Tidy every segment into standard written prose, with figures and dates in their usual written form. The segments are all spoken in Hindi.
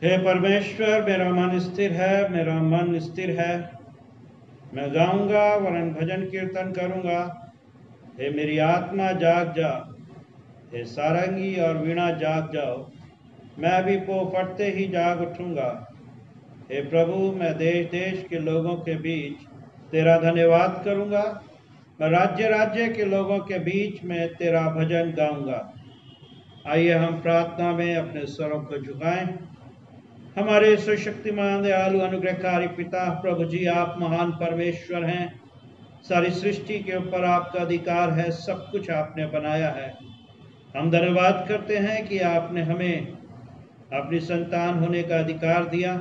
हे परमेश्वर, मेरा मन स्थिर है, मेरा मन स्थिर है। मैं गाऊंगा वरन भजन कीर्तन करूंगा। हे मेरी आत्मा जाग जा, हे सारंगी और वीणा जाग जाओ। मैं भी पो फटते ही जाग उठूंगा। हे प्रभु, मैं देश देश के लोगों के बीच तेरा धन्यवाद करूंगा। मैं राज्य राज्य के लोगों के बीच में तेरा भजन गाऊंगा। आइए हम प्रार्थना में अपने स्वरों को झुकाएं। हमारे सुशक्तिमान दयालु अनुग्रहकारी पिता प्रभु जी, आप महान परमेश्वर हैं। सारी सृष्टि के ऊपर आपका अधिकार है, सब कुछ आपने बनाया है। हम धन्यवाद करते हैं कि आपने हमें अपनी संतान होने का अधिकार दिया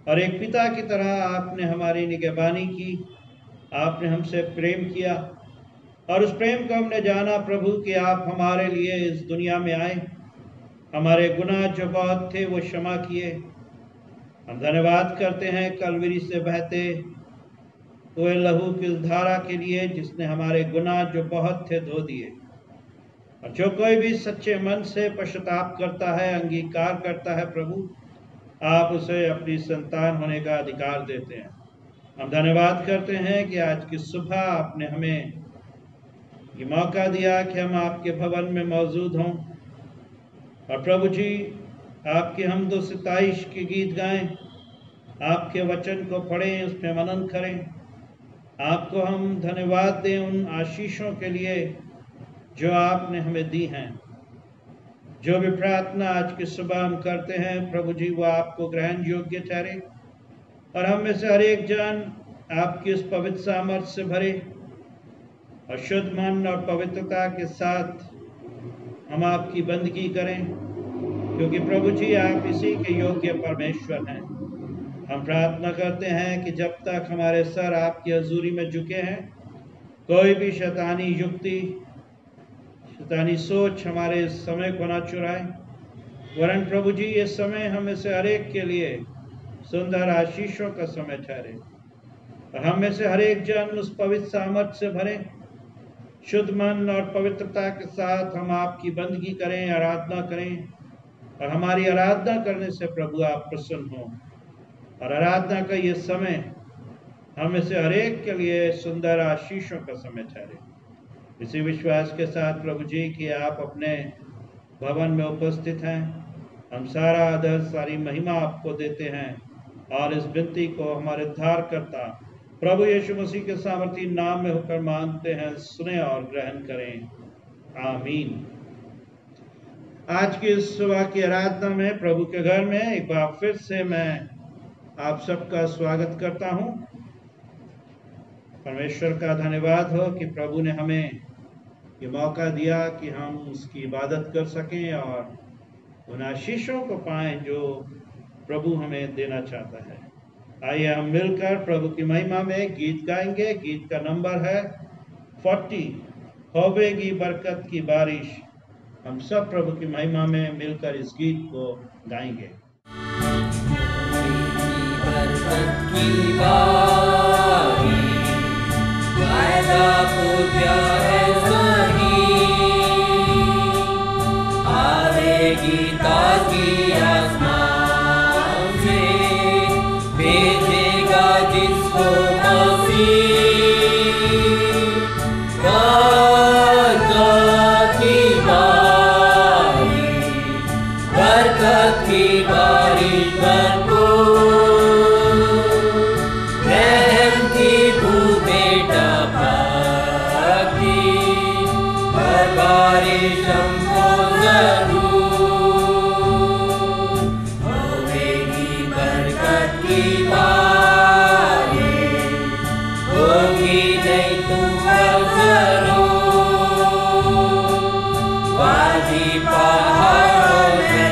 और एक पिता की तरह आपने हमारी निगहबानी की। आपने हमसे प्रेम किया और उस प्रेम को हमने जाना प्रभु कि आप हमारे लिए इस दुनिया में आए, हमारे गुनाह जो बहुत थे वो क्षमा किए। हम धन्यवाद करते हैं कलवरी से बहते हुए लहू की उस धारा के लिए जिसने हमारे गुनाह जो बहुत थे धो दिए। और जो कोई भी सच्चे मन से पश्चाताप करता है, अंगीकार करता है प्रभु, आप उसे अपनी संतान होने का अधिकार देते हैं। हम धन्यवाद करते हैं कि आज की सुबह आपने हमें ये मौका दिया कि हम आपके भवन में मौजूद हों और प्रभु जी आपकी हमदो सिताइश के गीत गाएं, आपके वचन को पढ़ें, उसमें मनन करें। आपको हम धन्यवाद दें उन आशीषों के लिए जो आपने हमें दी हैं। जो भी प्रार्थना आज की सुबह हम करते हैं प्रभु जी, वो आपको ग्रहण योग्य ठहरे और हम में से हर एक जन आपकी उस पवित्र सामर्थ से भरे और शुद्ध मन और पवित्रता के साथ हम आपकी बंदगी करें, क्योंकि प्रभु जी आप इसी के योग्य परमेश्वर हैं। हम प्रार्थना करते हैं कि जब तक हमारे सर आपकी हजूरी में झुके हैं, कोई भी शैतानी युक्ति, शैतानी सोच हमारे समय को ना चुराए, वरन प्रभु जी ये समय हमें से हर एक के लिए सुंदर आशीषों का समय ठहरे और हम में से हर एक जन उस पवित्र सामर्थ से भरे, शुद्ध मन और पवित्रता के साथ हम आपकी बंदगी करें, आराधना करें और हमारी आराधना करने से प्रभु आप प्रसन्न हो और आराधना का ये समय हमें से हर एक के लिए सुंदर आशीषों का समय ठहरे। इसी विश्वास के साथ प्रभु जी कि आप अपने भवन में उपस्थित हैं, हम सारा आदर सारी महिमा आपको देते हैं और इस विनती को हमारे उद्धारकर्ता प्रभु यीशु मसीह के सामर्थी नाम में होकर मांगते हैं, सुने और ग्रहण करें। आमीन। आज की इस सुबह की आराधना में प्रभु के घर में एक बार फिर से मैं आप सबका स्वागत करता हूं। परमेश्वर का धन्यवाद हो कि प्रभु ने हमें ये मौका दिया कि हम उसकी इबादत कर सकें और उन आशीषों को पाएं जो प्रभु हमें देना चाहता है। आइए हम मिलकर प्रभु की महिमा में गीत गाएंगे। गीत का नंबर है 40, होवेगी बरकत की बारिश। हम सब प्रभु की महिमा में मिलकर इस गीत को गाएंगे। बरकत की बारिश, वायदा पूजा है सही, आवेगी ताजी आसमान से, भेजेगा जिसको मसीह। बरकत की बारिश रहम की बूंदें टपकती, बारिश हमको जरूर होगी। बरकत की बारिश होगी नहीं तो जरूर, वादी पहाड़ों में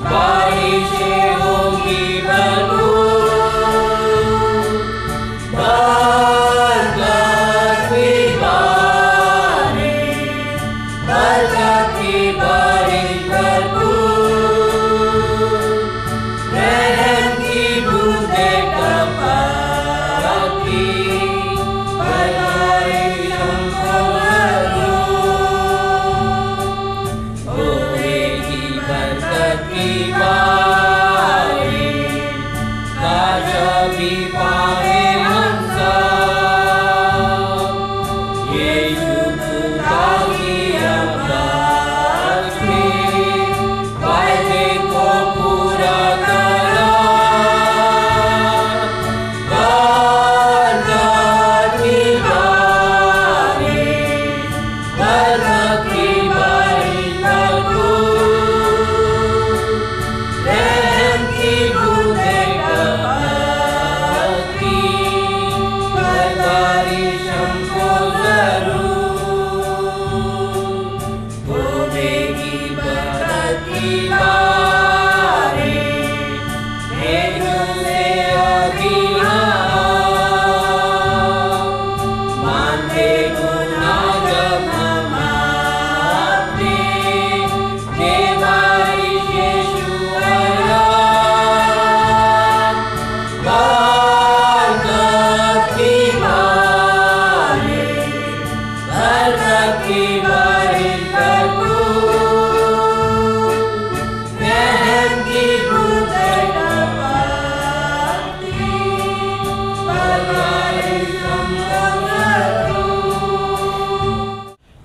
बारिशें होगी भरपूर। बरकत की बारिश, बरकत की बारिश भरपूर, रहम की बूंदें टपकती, बारिश हमको जरूर होगी।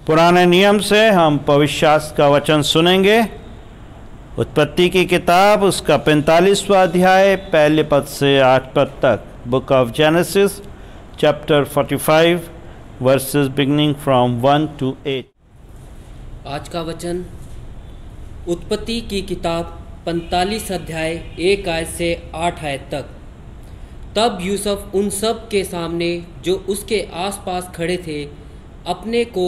पुराने नियम से हम पवित्र शास्त्र का वचन सुनेंगे। उत्पत्ति की किताब उसका 45वां अध्याय पहले पद से 8 पद तक। Book of genesis chapter 45 versus beginning from 1 to 8। आज का वचन उत्पत्ति की किताब 45 अध्याय 1 आयत से 8 आयत तक। तब यूसुफ उन सब के सामने जो उसके आसपास खड़े थे अपने को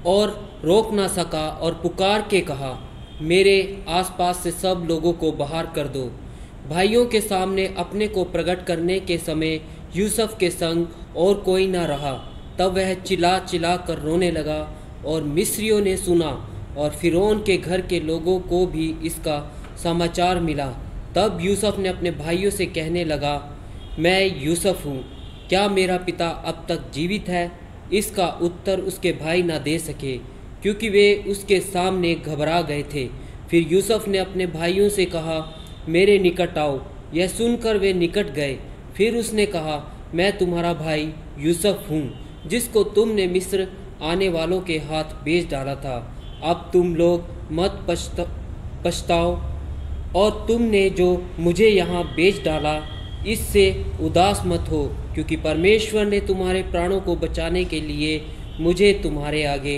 और रोक ना सका और पुकार के कहा, मेरे आसपास से सब लोगों को बाहर कर दो। भाइयों के सामने अपने को प्रकट करने के समय यूसुफ के संग और कोई ना रहा। तब वह चिल्ला चिल्ला कर रोने लगा और मिस्रियों ने सुना और फिरौन के घर के लोगों को भी इसका समाचार मिला। तब यूसुफ ने अपने भाइयों से कहने लगा, मैं यूसुफ हूँ, क्या मेरा पिता अब तक जीवित है? इसका उत्तर उसके भाई ना दे सके, क्योंकि वे उसके सामने घबरा गए थे। फिर यूसुफ ने अपने भाइयों से कहा, मेरे निकट आओ। यह सुनकर वे निकट गए। फिर उसने कहा, मैं तुम्हारा भाई यूसुफ हूँ, जिसको तुमने मिस्र आने वालों के हाथ बेच डाला था। अब तुम लोग मत पछताओ और तुमने जो मुझे यहाँ बेच डाला इससे उदास मत हो, क्योंकि परमेश्वर ने तुम्हारे प्राणों को बचाने के लिए मुझे तुम्हारे आगे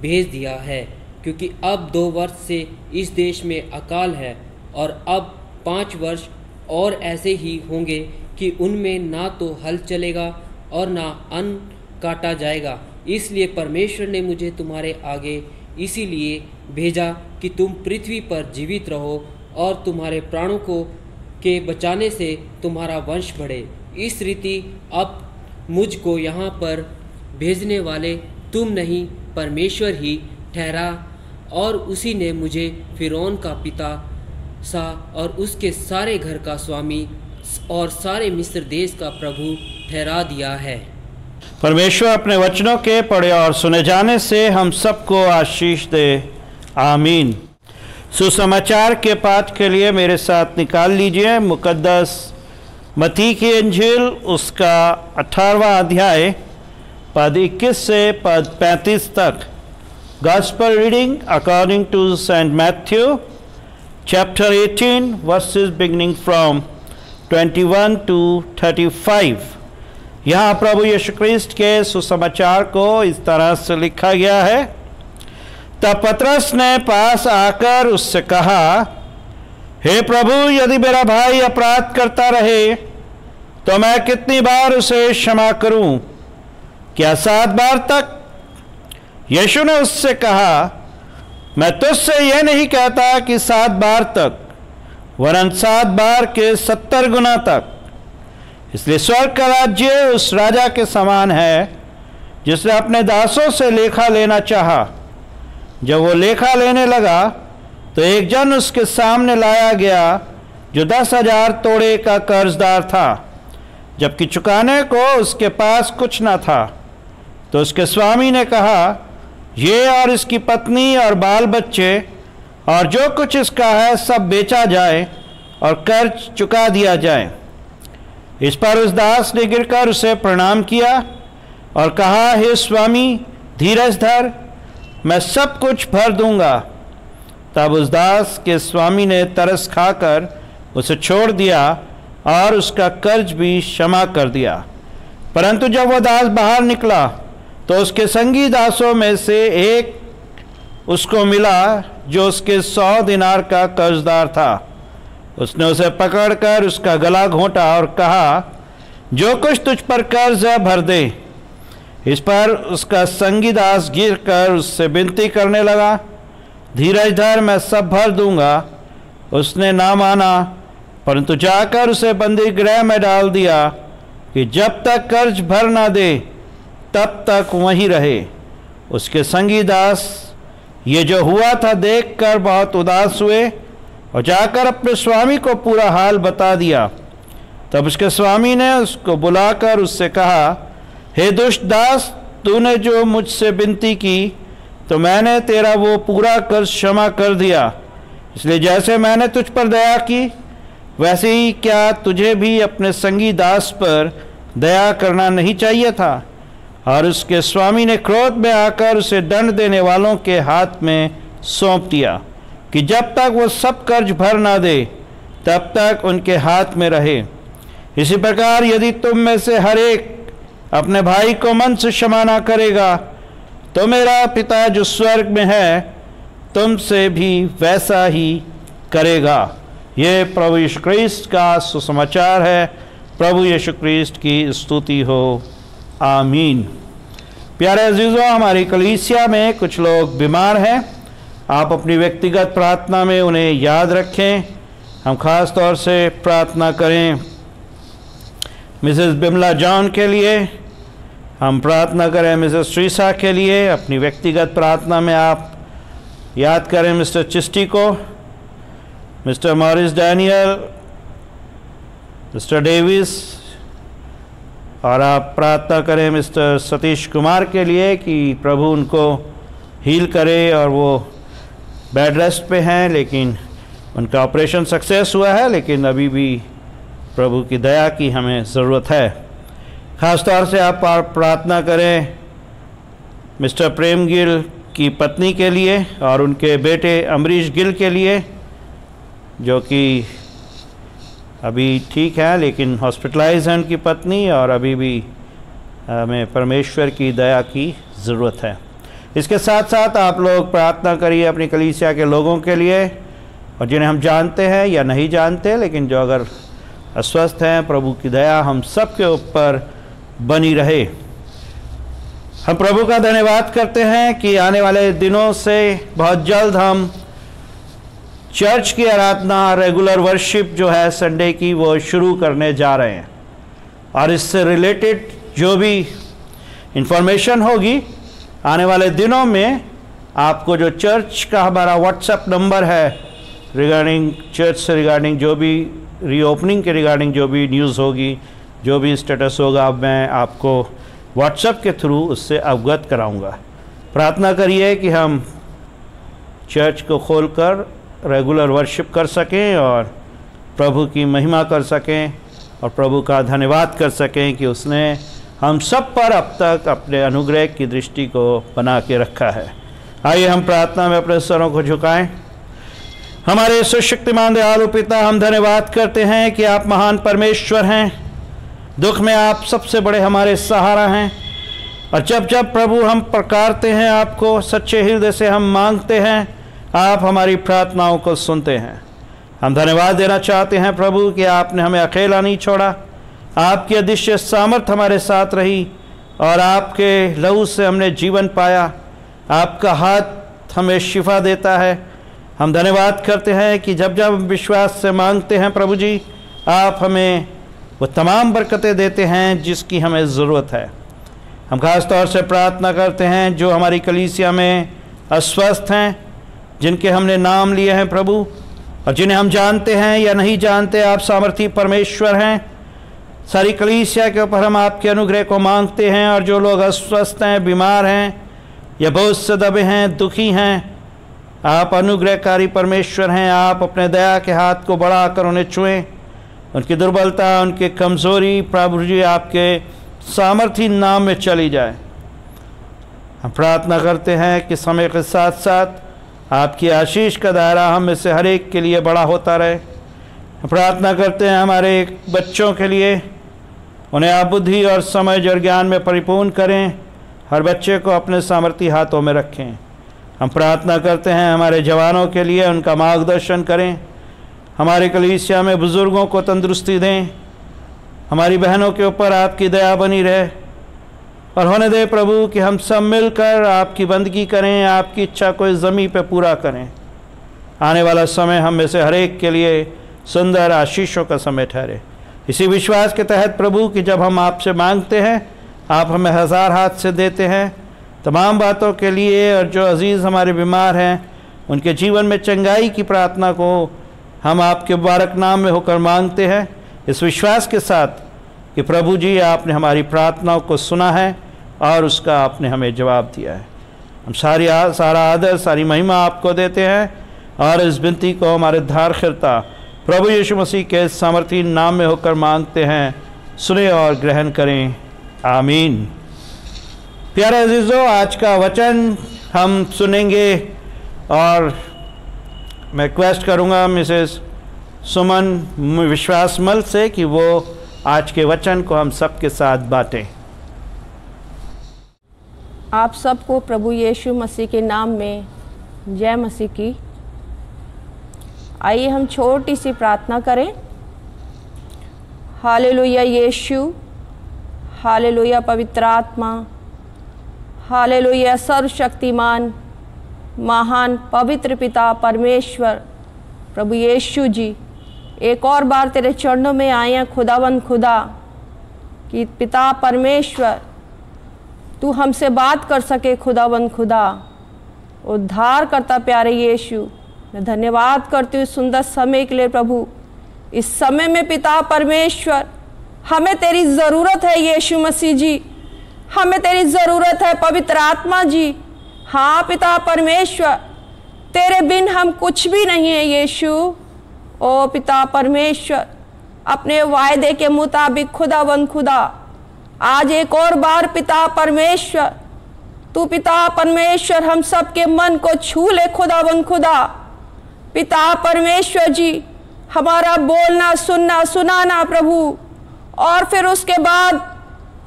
भेज दिया है। क्योंकि अब 2 वर्ष से इस देश में अकाल है और अब 5 वर्ष और ऐसे ही होंगे कि उनमें ना तो हल चलेगा और ना अन्न काटा जाएगा। इसलिए परमेश्वर ने मुझे तुम्हारे आगे इसीलिए भेजा कि तुम पृथ्वी पर जीवित रहो और तुम्हारे प्राणों को के बचाने से तुम्हारा वंश बढ़े। इस रीति अब मुझको यहाँ पर भेजने वाले तुम नहीं, परमेश्वर ही ठहरा, और उसी ने मुझे फिरौन का पिता सा और उसके सारे घर का स्वामी और सारे मिस्र देश का प्रभु ठहरा दिया है। परमेश्वर अपने वचनों के पढ़े और सुने जाने से हम सबको आशीष दे, आमीन। सुसमाचार के पाठ के लिए मेरे साथ निकाल लीजिए मुकद्दस मत्ती की इंजील उसका 18वां अध्याय पद 21 से पद 35 तक। Gospel reading according to saint Matthew chapter 18 verses beginning from 21 to 35। यहाँ प्रभु यीशु ख्रीस्त के सुसमाचार को इस तरह से लिखा गया है। तब पतरस ने पास आकर उससे कहा, हे प्रभु, यदि मेरा भाई अपराध करता रहे तो मैं कितनी बार उसे क्षमा करूं? क्या 7 बार तक? यीशु ने उससे कहा, मैं तुझसे यह नहीं कहता कि 7 बार तक, वरन 7 बार के 70 गुना तक। इसलिए स्वर्ग का राज्य उस राजा के समान है जिसने अपने दासों से लेखा लेना चाहा। जब वो लेखा लेने लगा तो एक जन उसके सामने लाया गया जो 10,000 तोड़े का कर्जदार था, जबकि चुकाने को उसके पास कुछ न था। तो उसके स्वामी ने कहा, ये और इसकी पत्नी और बाल बच्चे और जो कुछ इसका है सब बेचा जाए और कर्ज चुका दिया जाए। इस पर उस दास ने गिरकर उसे प्रणाम किया और कहा, हे स्वामी, धीरज धर, मैं सब कुछ भर दूंगा। तब उस दास के स्वामी ने तरस खाकर उसे छोड़ दिया और उसका कर्ज भी क्षमा कर दिया। परंतु जब वह दास बाहर निकला तो उसके संगी दासों में से एक उसको मिला जो उसके 100 दिनार का कर्जदार था। उसने उसे पकड़कर उसका गला घोंटा और कहा, जो कुछ तुझ पर कर्ज है भर दे। इस पर उसका संगी दास गिर कर उससे विनती करने लगा, धीरज धर, मैं सब भर दूंगा। उसने ना माना, परंतु जाकर उसे बंदी गृह में डाल दिया कि जब तक कर्ज भर ना दे तब तक वहीं रहे। उसके संगी दास ये जो हुआ था देखकर बहुत उदास हुए और जाकर अपने स्वामी को पूरा हाल बता दिया। तब उसके स्वामी ने उसको बुलाकर उससे कहा, हे दुष्ट दास, तूने जो मुझसे विनती की तो मैंने तेरा वो पूरा कर्ज क्षमा कर दिया। इसलिए जैसे मैंने तुझ पर दया की वैसे ही क्या तुझे भी अपने संगी दास पर दया करना नहीं चाहिए था? और उसके स्वामी ने क्रोध में आकर उसे दंड देने वालों के हाथ में सौंप दिया कि जब तक वो सब कर्ज भर ना दे तब तक उनके हाथ में रहे। इसी प्रकार यदि तुम में से हर एक अपने भाई को मन से क्षमा ना करेगा तो मेरा पिता जो स्वर्ग में है तुमसे भी वैसा ही करेगा। ये प्रभु यीशु क्रिस्त का सुसमाचार है। प्रभु यीशु क्रिस्त की स्तुति हो, आमीन। प्यारे अजीज़ों, हमारी कलीसिया में कुछ लोग बीमार हैं। आप अपनी व्यक्तिगत प्रार्थना में उन्हें याद रखें। हम खास तौर से प्रार्थना करें मिसेस बिमला जॉन के लिए, हम प्रार्थना करें मिसेस श्रीसा के लिए। अपनी व्यक्तिगत प्रार्थना में आप याद करें मिस्टर चिस्टी को, mister Morris Daniel, mister Davis, और आप प्रार्थना करें मिस्टर सतीश कुमार के लिए कि प्रभु उनको हील करे। और वो बेड रेस्ट पे हैं, लेकिन उनका ऑपरेशन सक्सेस हुआ है, लेकिन अभी भी प्रभु की दया की हमें ज़रूरत है। ख़ास तौर से आप प्रार्थना करें मिस्टर प्रेम गिल की पत्नी के लिए और उनके बेटे अमरीश गिल के लिए, जो कि अभी ठीक है लेकिन हॉस्पिटलाइज है उनकी पत्नी, और अभी भी हमें परमेश्वर की दया की ज़रूरत है। इसके साथ साथ आप लोग प्रार्थना करिए अपनी कलीसिया के लोगों के लिए, और जिन्हें हम जानते हैं या नहीं जानते, लेकिन जो अगर अस्वस्थ हैं, प्रभु की दया हम सब के ऊपर बनी रहे। हम प्रभु का धन्यवाद करते हैं कि आने वाले दिनों से बहुत जल्द हम चर्च की आराधना, रेगुलर वर्शिप जो है संडे की, वो शुरू करने जा रहे हैं। और इससे रिलेटेड जो भी इंफॉर्मेशन होगी आने वाले दिनों में, आपको जो चर्च का हमारा व्हाट्सएप नंबर है रिगार्डिंग चर्च से रिगार्डिंग जो भी रीओपनिंग के रिगार्डिंग जो भी न्यूज़ होगी, जो भी स्टेटस होगा, मैं आपको व्हाट्सएप के थ्रू उससे अवगत कराऊंगा। प्रार्थना करिए कि हम चर्च को खोलकर रेगुलर वर्शिप कर सकें और प्रभु की महिमा कर सकें और प्रभु का धन्यवाद कर सकें कि उसने हम सब पर अब तक अपने अनुग्रह की दृष्टि को बना के रखा है। आइए हम प्रार्थना में अपने सरों को झुकाएं। हमारे सुशक्तिमान दयालु पिता, हम धन्यवाद करते हैं कि आप महान परमेश्वर हैं। दुख में आप सबसे बड़े हमारे सहारा हैं, और जब जब प्रभु हम पुकारते हैं आपको, सच्चे हृदय से हम मांगते हैं, आप हमारी प्रार्थनाओं को सुनते हैं। हम धन्यवाद देना चाहते हैं प्रभु कि आपने हमें अकेला नहीं छोड़ा, आपकी अदृश्य सामर्थ हमारे साथ रही और आपके लहू से हमने जीवन पाया। आपका हाथ हमें शिफा देता है। हम धन्यवाद करते हैं कि जब जब विश्वास से मांगते हैं प्रभु जी, आप हमें वो तमाम बरकतें देते हैं जिसकी हमें ज़रूरत है। हम खास तौर से प्रार्थना करते हैं जो हमारी कलीसिया में अस्वस्थ हैं, जिनके हमने नाम लिए हैं प्रभु, और जिन्हें हम जानते हैं या नहीं जानते, आप सामर्थी परमेश्वर हैं। सारी कलीसिया के ऊपर हम आपके अनुग्रह को मांगते हैं, और जो लोग अस्वस्थ हैं, बीमार हैं या बोझ से दबे हैं, दुखी हैं, आप अनुग्रहकारी परमेश्वर हैं। आप अपने दया के हाथ को बढ़ाकर उन्हें छुएं। उनकी दुर्बलता, उनकी कमज़ोरी प्रभु जी आपके सामर्थी नाम में चली जाए। हम प्रार्थना करते हैं कि समय के साथ साथ आपकी आशीष का दायरा हम में से हर एक के लिए बड़ा होता रहे। प्रार्थना करते हैं हमारे बच्चों के लिए, उन्हें आप बुद्धि और समझ और ज्ञान में परिपूर्ण करें। हर बच्चे को अपने सामर्थी हाथों में रखें। हम प्रार्थना करते हैं हमारे जवानों के लिए, उनका मार्गदर्शन करें। हमारे कलीसिया में बुज़ुर्गों को तंदुरुस्ती दें। हमारी बहनों के ऊपर आपकी दया बनी रहे, और होने दे प्रभु कि हम सब मिलकर आपकी बंदगी करें, आपकी इच्छा को इस ज़मीन पे पूरा करें। आने वाला समय हम में से हर एक के लिए सुंदर आशीषों का समय ठहरे। इसी विश्वास के तहत प्रभु कि जब हम आपसे मांगते हैं, आप हमें हज़ार हाथ से देते हैं। तमाम बातों के लिए, और जो अजीज़ हमारे बीमार हैं, उनके जीवन में चंगाई की प्रार्थना को हम आपके मुबारक नाम में होकर मांगते हैं, इस विश्वास के साथ कि प्रभु जी आपने हमारी प्रार्थनाओं को सुना है और उसका आपने हमें जवाब दिया है। हम सारा आदर, सारी महिमा आपको देते हैं, और इस विनती को हमारे उद्धारकर्ता प्रभु यीशु मसीह के सामर्थी नाम में होकर मांगते हैं। सुने और ग्रहण करें, आमीन। प्यारे अजीजों, आज का वचन हम सुनेंगे और मैं रिक्वेस्ट करूंगा मिसेस सुमन विश्वासमल से कि वो आज के वचन को हम सबके साथ बांटें। आप सबको प्रभु यीशु मसीह के नाम में जय मसीह की। आइए हम छोटी सी प्रार्थना करें। हालेलुया यीशु, हालेलुया पवित्र आत्मा, हालेलुया सर्वशक्तिमान महान पवित्र पिता परमेश्वर प्रभु यीशु जी, एक और बार तेरे चरणों में आए हैं खुदावंद खुदा कि पिता परमेश्वर तू हमसे बात कर सके। खुदावंद खुदा, उद्धार करता प्यारे यीशु, मैं धन्यवाद करती हूँ सुंदर समय के लिए प्रभु। इस समय में पिता परमेश्वर हमें तेरी ज़रूरत है यीशु मसीह जी, हमें तेरी ज़रूरत है पवित्र आत्मा जी। हाँ पिता परमेश्वर, तेरे बिन हम कुछ भी नहीं है यीशु। ओ पिता परमेश्वर, अपने वायदे के मुताबिक खुदावंद खुदा, आज एक और बार पिता परमेश्वर तू पिता परमेश्वर हम सबके मन को छू ले खुदावंद खुदा। पिता परमेश्वर जी, हमारा बोलना सुनना सुनाना प्रभु, और फिर उसके बाद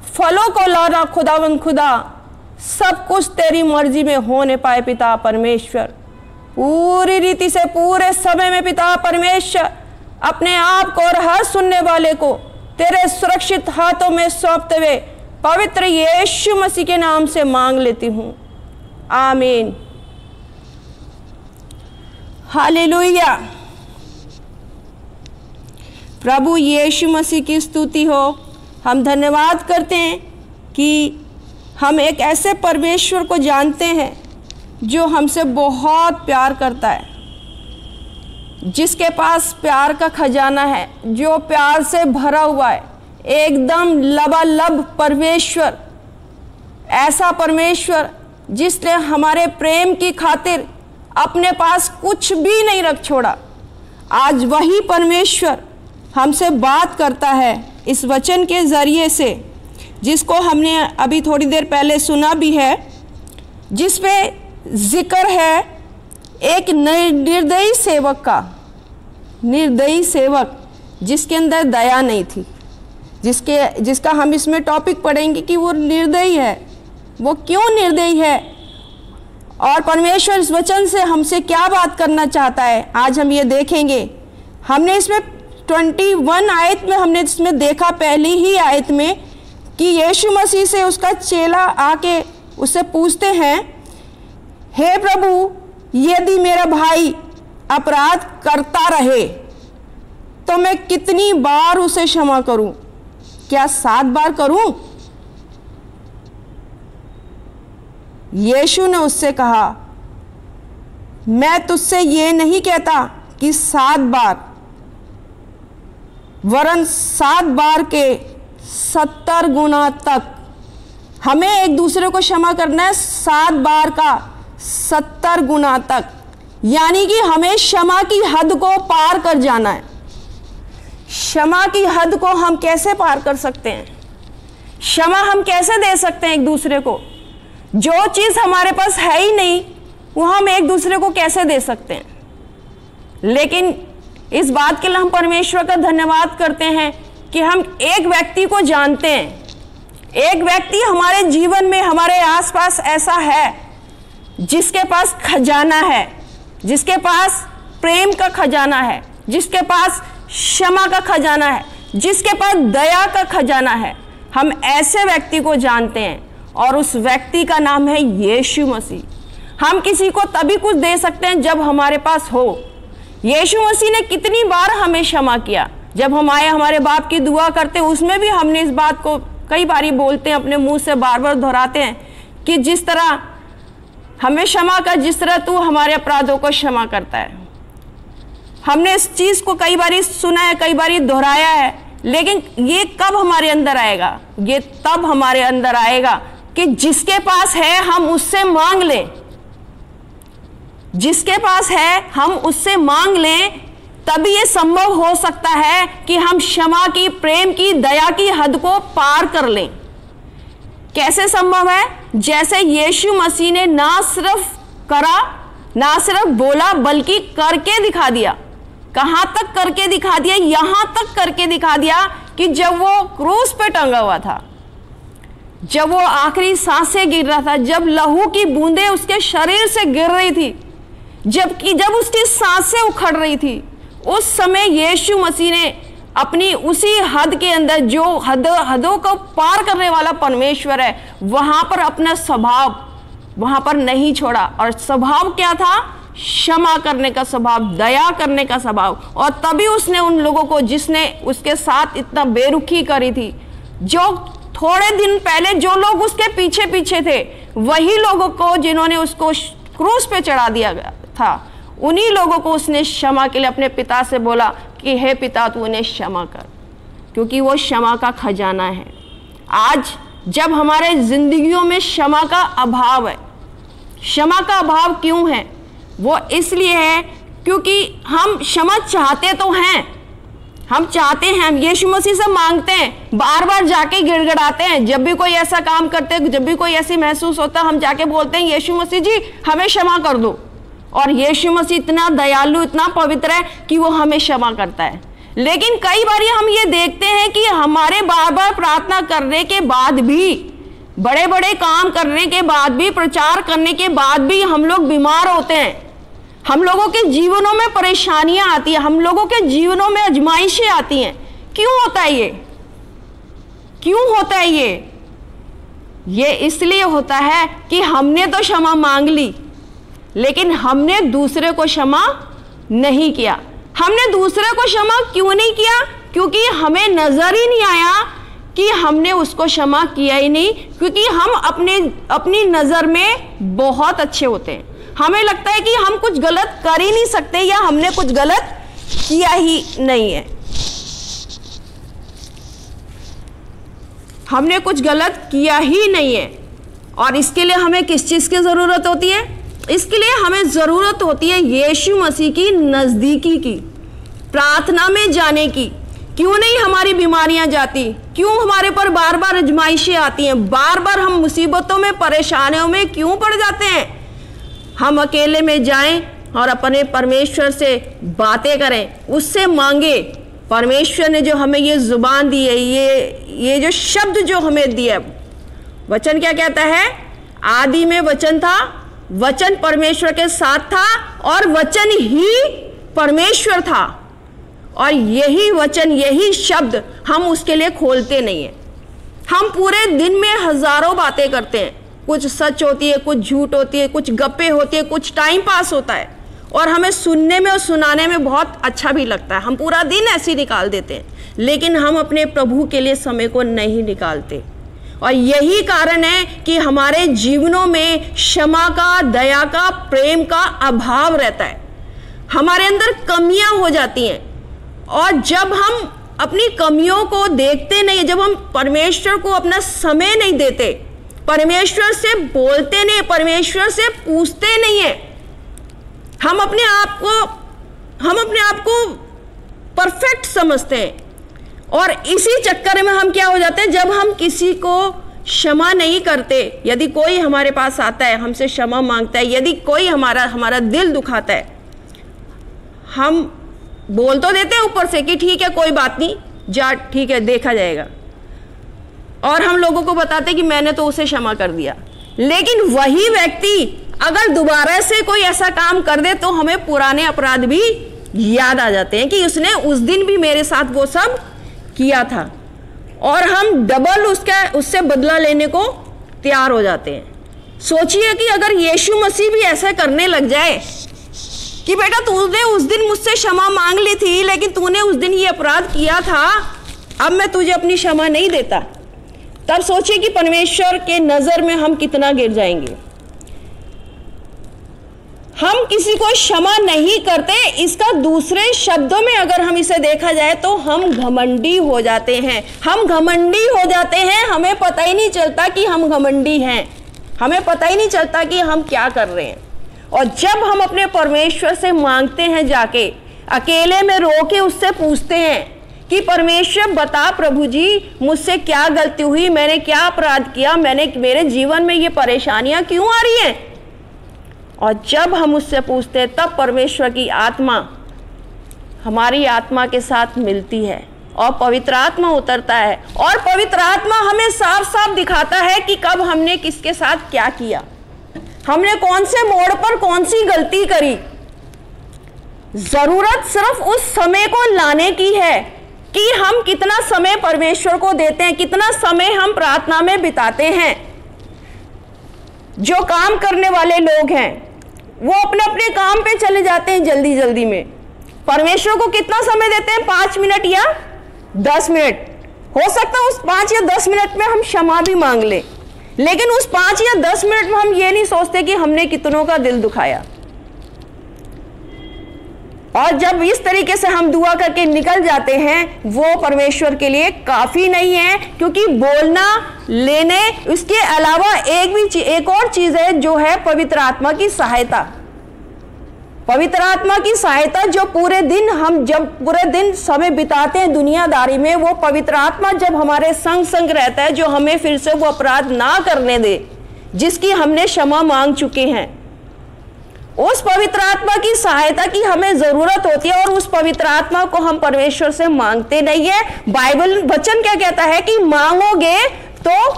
फलों को लाना खुदावंद खुदा, सब कुछ तेरी मर्जी में होने पाए पिता परमेश्वर। पूरी रीति से पूरे समय में पिता परमेश्वर अपने आप को और हर सुनने वाले को तेरे सुरक्षित हाथों में सौंपते हुए पवित्र यीशु मसीह के नाम से मांग लेती हूँ, आमीन। हालेलुया। प्रभु यीशु मसीह की स्तुति हो। हम धन्यवाद करते हैं कि हम एक ऐसे परमेश्वर को जानते हैं जो हमसे बहुत प्यार करता है, जिसके पास प्यार का खजाना है, जो प्यार से भरा हुआ है, एकदम लबालब परमेश्वर, ऐसा परमेश्वर जिसने हमारे प्रेम की खातिर अपने पास कुछ भी नहीं रख छोड़ा। आज वही परमेश्वर हमसे बात करता है इस वचन के ज़रिए से, जिसको हमने अभी थोड़ी देर पहले सुना भी है, जिस पे जिक्र है एक निर्दयी सेवक का। निर्दयी सेवक जिसके अंदर दया नहीं थी, जिसका हम इसमें टॉपिक पढ़ेंगे कि वो निर्दयी है। वो क्यों निर्दयी है और परमेश्वर इस वचन से हमसे क्या बात करना चाहता है, आज हम ये देखेंगे। हमने इसमें 21 आयत में हमने इसमें देखा, पहली ही आयत में, कि यीशु मसीह से उसका चेला आके उससे पूछते हैं, हे प्रभु, यदि मेरा भाई अपराध करता रहे तो मैं कितनी बार उसे क्षमा करूं? क्या 7 बार करूं? यीशु ने उससे कहा, मैं तुझसे ये नहीं कहता कि 7 बार, वरन 7 बार के 70 गुना तक। हमें एक दूसरे को क्षमा करना है 7 बार का 70 गुना तक, यानी कि हमें क्षमा की हद को पार कर जाना है। क्षमा की हद को हम कैसे पार कर सकते हैं? क्षमा हम कैसे दे सकते हैं एक दूसरे को? जो चीज़ हमारे पास है ही नहीं वो हम एक दूसरे को कैसे दे सकते हैं? लेकिन इस बात के लिए हम परमेश्वर का धन्यवाद करते हैं कि हम एक व्यक्ति को जानते हैं। एक व्यक्ति हमारे जीवन में, हमारे आसपास ऐसा है जिसके पास खजाना है, जिसके पास प्रेम का खजाना है, जिसके पास क्षमा का खजाना है, जिसके पास दया का खजाना है। हम ऐसे व्यक्ति को जानते हैं और उस व्यक्ति का नाम है यीशु मसीह। हम किसी को तभी कुछ दे सकते हैं जब हमारे पास हो। यीशु मसीह ने कितनी बार हमें क्षमा किया। जब हम आए हमारे बाप की दुआ करते हैं, उसमें भी हमने इस बात को कई बारी बोलते हैं, अपने मुंह से बार बार दोहराते हैं कि जिस तरह हमें क्षमा कर, जिस तरह तू हमारे अपराधों को क्षमा करता है। हमने इस चीज़ को कई बारी सुना है, कई बारी दोहराया है, लेकिन ये कब हमारे अंदर आएगा? ये तब हमारे अंदर आएगा कि जिसके पास है हम उससे मांग लें। जिसके पास है हम उससे मांग लें, तभी ये संभव हो सकता है कि हम क्षमा की, प्रेम की, दया की हद को पार कर लें। कैसे संभव है? जैसे यीशु मसीह ने ना सिर्फ करा, ना सिर्फ बोला, बल्कि करके दिखा दिया। कहाँ तक करके दिखा दिया? यहाँ तक करके दिखा दिया कि जब वो क्रूस पे टंगा हुआ था, जब वो आखिरी सांसें गिर रहा था, जब लहू की बूंदें उसके शरीर से गिर रही थी, जब उसकी सांसें उखड़ रही थी, उस समय यीशु मसीह ने अपनी उसी हद के अंदर, जो हदों को पार करने वाला परमेश्वर है, वहां पर अपना स्वभाव वहां पर नहीं छोड़ा। और स्वभाव क्या था? क्षमा करने का स्वभाव, दया करने का स्वभाव। और तभी उसने उन लोगों को, जिसने उसके साथ इतना बेरुखी करी थी, जो थोड़े दिन पहले जो लोग उसके पीछे पीछे थे, वही लोगों को जिन्होंने उसको क्रूस पे चढ़ा दिया गया था, उन्हीं लोगों को उसने क्षमा के लिए अपने पिता से बोला कि हे पिता, तू उन्हें क्षमा कर, क्योंकि वो क्षमा का खजाना है। आज जब हमारे जिंदगियों में क्षमा का अभाव है, क्षमा का अभाव क्यों है? वो इसलिए है क्योंकि हम क्षमा चाहते तो हैं, हम चाहते हैं, हम यीशु मसीह से मांगते हैं, बार बार जाके गिड़गिड़ाते हैं। जब भी कोई ऐसा काम करते हैं, जब भी कोई ऐसी महसूस होता, हम जाके बोलते हैं यीशु मसीह जी हमें क्षमा कर दो। और यीशु मसीह इतना दयालु, इतना पवित्र है कि वो हमें क्षमा करता है। लेकिन कई बार हम ये देखते हैं कि हमारे बार बार प्रार्थना करने के बाद भी, बड़े बड़े काम करने के बाद भी, प्रचार करने के बाद भी हम लोग बीमार होते हैं, हम लोगों के जीवनों में परेशानियां आती हैं, हम लोगों के जीवनों में आजमाइशें आती हैं। क्यों होता है ये? क्यों होता है ये इसलिए होता है कि हमने तो क्षमा मांग ली, लेकिन हमने दूसरे को क्षमा नहीं किया। हमने दूसरे को क्षमा क्यों नहीं किया? क्योंकि हमें नजर ही नहीं आया कि हमने उसको क्षमा किया ही नहीं, क्योंकि हम अपनी नजर में बहुत अच्छे होते हैं। हमें लगता है कि हम कुछ गलत कर ही नहीं सकते, या हमने कुछ गलत किया ही नहीं है, हमने कुछ गलत किया ही नहीं है। और इसके लिए हमें किस चीज की जरूरत होती है? इसके लिए हमें जरूरत होती है यीशु मसीह की नजदीकी की, प्रार्थना में जाने की। क्यों नहीं हमारी बीमारियां जाती? क्यों हमारे पर बार बार आजमाइशें आती हैं? बार बार हम मुसीबतों में, परेशानियों में क्यों पड़ जाते हैं? हम अकेले में जाएं और अपने परमेश्वर से बातें करें, उससे मांगे। परमेश्वर ने जो हमें ये जुबान दी है, ये जो शब्द जो हमें दिया, वचन क्या कहता है? आदि में वचन था, वचन परमेश्वर के साथ था, और वचन ही परमेश्वर था। और यही वचन, यही शब्द हम उसके लिए खोलते नहीं है। हम पूरे दिन में हजारों बातें करते हैं, कुछ सच होती है, कुछ झूठ होती है, कुछ गप्पे होती है, कुछ टाइम पास होता है, और हमें सुनने में और सुनाने में बहुत अच्छा भी लगता है। हम पूरा दिन ऐसे ही निकाल देते हैं, लेकिन हम अपने प्रभु के लिए समय को नहीं निकालते। और यही कारण है कि हमारे जीवनों में क्षमा का, दया का, प्रेम का अभाव रहता है। हमारे अंदर कमियां हो जाती हैं, और जब हम अपनी कमियों को देखते नहीं, जब हम परमेश्वर को अपना समय नहीं देते, परमेश्वर से बोलते नहीं, परमेश्वर से पूछते नहीं है, हम अपने आप को परफेक्ट समझते हैं। और इसी चक्कर में हम क्या हो जाते हैं, जब हम किसी को क्षमा नहीं करते, यदि कोई हमारे पास आता है, हमसे क्षमा मांगता है, यदि कोई हमारा दिल दुखाता है, हम बोल तो देते हैं ऊपर से कि ठीक है कोई बात नहीं, जा ठीक है देखा जाएगा, और हम लोगों को बताते हैं कि मैंने तो उसे क्षमा कर दिया। लेकिन वही व्यक्ति अगर दोबारा से कोई ऐसा काम कर दे, तो हमें पुराने अपराध भी याद आ जाते हैं कि उसने उस दिन भी मेरे साथ वो सब किया था, और हम डबल उससे बदला लेने को तैयार हो जाते हैं। सोचिए कि अगर यीशु मसीह भी ऐसा करने लग जाए कि बेटा तूने उस दिन मुझसे क्षमा मांग ली थी, लेकिन तूने उस दिन ये अपराध किया था, अब मैं तुझे अपनी क्षमा नहीं देता, तब सोचिए कि परमेश्वर के नजर में हम कितना गिर जाएंगे। हम किसी को क्षमा नहीं करते, इसका दूसरे शब्दों में अगर हम इसे देखा जाए तो हम घमंडी हो जाते हैं। हम घमंडी हो जाते हैं, हमें पता ही नहीं चलता कि हम घमंडी हैं, हमें पता ही नहीं चलता कि हम क्या कर रहे हैं। और जब हम अपने परमेश्वर से मांगते हैं, जाके अकेले में रो के उससे पूछते हैं कि परमेश्वर बता प्रभु जी मुझसे क्या गलती हुई, मैंने क्या अपराध किया, मेरे जीवन में ये परेशानियां क्यों आ रही हैं। और जब हम उससे पूछते हैं तब परमेश्वर की आत्मा हमारी आत्मा के साथ मिलती है और पवित्र आत्मा उतरता है और पवित्र आत्मा हमें साफ साफ दिखाता है कि कब हमने किसके साथ क्या किया, हमने कौन से मोड़ पर कौन सी गलती करी। जरूरत सिर्फ उस समय को लाने की है कि हम कितना समय परमेश्वर को देते हैं, कितना समय हम प्रार्थना में बिताते हैं। जो काम करने वाले लोग हैं वो अपने अपने काम पे चले जाते हैं जल्दी जल्दी में। परमेश्वर को कितना समय देते हैं? 5 मिनट या 10 मिनट। हो सकता है उस 5 या 10 मिनट में हम क्षमा भी मांग लें, लेकिन उस 5 या 10 मिनट में हम ये नहीं सोचते कि हमने कितनों का दिल दुखाया। और जब इस तरीके से हम दुआ करके निकल जाते हैं वो परमेश्वर के लिए काफी नहीं है, क्योंकि बोलना लेने उसके अलावा एक और चीज है जो है पवित्र आत्मा की सहायता। पवित्र आत्मा की सहायता जो जब पूरे दिन समय बिताते हैं दुनियादारी में, वो पवित्र आत्मा जब हमारे संग रहता है, जो हमें फिर से वो अपराध ना करने दे जिसकी हमने क्षमा मांग चुके हैं। उस पवित्र आत्मा की सहायता की हमें जरूरत होती है और उस पवित्र आत्मा को हम परमेश्वर से मांगते नहीं है। बाइबल वचन क्या कहता है कि मांगोगे तो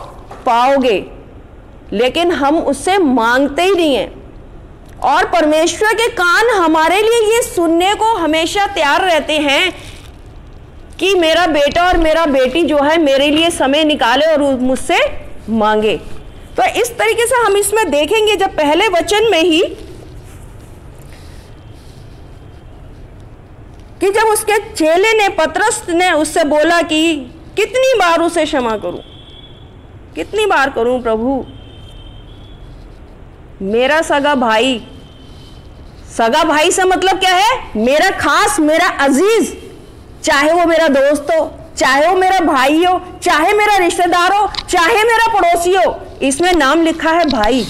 पाओगे, लेकिन हम उससे मांगते ही नहीं है। और परमेश्वर के कान हमारे लिए ये सुनने को हमेशा तैयार रहते हैं कि मेरा बेटा और मेरा बेटी जो है मेरे लिए समय निकाले और मुझसे मांगे। तो इस तरीके से हम इसमें देखेंगे जब पहले वचन में ही कि जब उसके चेले ने पतरस ने उससे बोला कि कितनी बार उसे क्षमा करूं, कितनी बार करूं प्रभु, मेरा सगा भाई से मतलब क्या है? मेरा खास, मेरा अजीज, चाहे वो मेरा दोस्त हो, चाहे वो मेरा भाई हो, चाहे मेरा रिश्तेदार हो, चाहे मेरा पड़ोसी हो, इसमें नाम लिखा है भाई।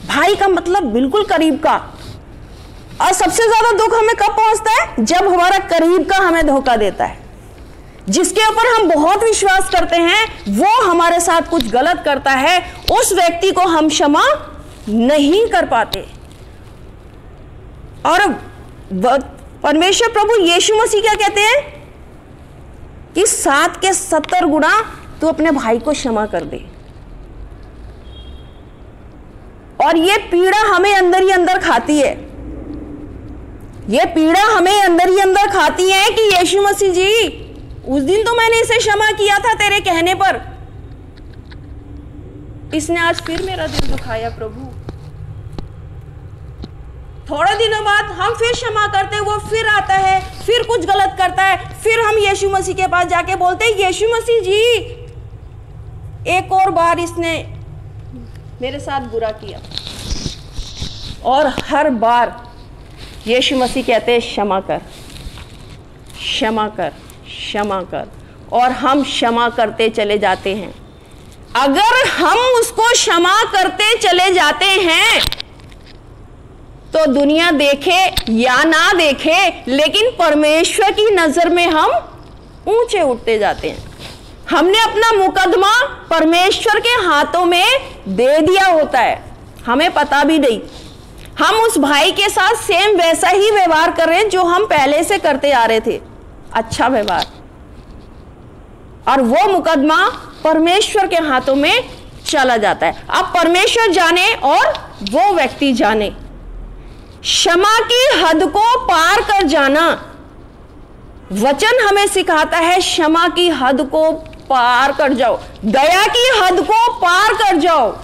भाई का मतलब बिल्कुल करीब का। और सबसे ज्यादा दुख हमें कब पहुंचता है? जब हमारा करीब का हमें धोखा देता है, जिसके ऊपर हम बहुत विश्वास करते हैं वो हमारे साथ कुछ गलत करता है, उस व्यक्ति को हम क्षमा नहीं कर पाते। और परमेश्वर प्रभु यीशु मसीह क्या कहते हैं कि 7 के 70 गुना तू अपने भाई को क्षमा कर दे। और ये पीड़ा हमें अंदर ही अंदर खाती है, ये पीड़ा हमें अंदर ही अंदर खाती है कि यीशु मसीह जी उस दिन तो मैंने इसे क्षमा किया था तेरे कहने पर, इसने आज फिर मेरा दिल दुखाया प्रभु। थोड़े दिनों बाद हम फिर क्षमा करते हैं, वो फिर आता है, फिर कुछ गलत करता है, फिर हम यीशु मसीह के पास जाके बोलते हैं यीशु मसीह जी एक और बार इसने मेरे साथ बुरा किया। और हर बार यीशु मसीह कहते हैं क्षमा कर, क्षमा कर, क्षमा कर, और हम क्षमा करते चले जाते हैं। अगर हम उसको क्षमा करते चले जाते हैं तो दुनिया देखे या ना देखे, लेकिन परमेश्वर की नजर में हम ऊंचे उठते जाते हैं। हमने अपना मुकदमा परमेश्वर के हाथों में दे दिया होता है, हमें पता भी नहीं। हम उस भाई के साथ सेम वैसा ही व्यवहार कर रहे हैं जो हम पहले से करते आ रहे थे, अच्छा व्यवहार, और वो मुकदमा परमेश्वर के हाथों में चला जाता है। अब परमेश्वर जाने और वो व्यक्ति जाने। क्षमा की हद को पार कर जाना, वचन हमें सिखाता है क्षमा की हद को पार कर जाओ, दया की हद को पार कर जाओ।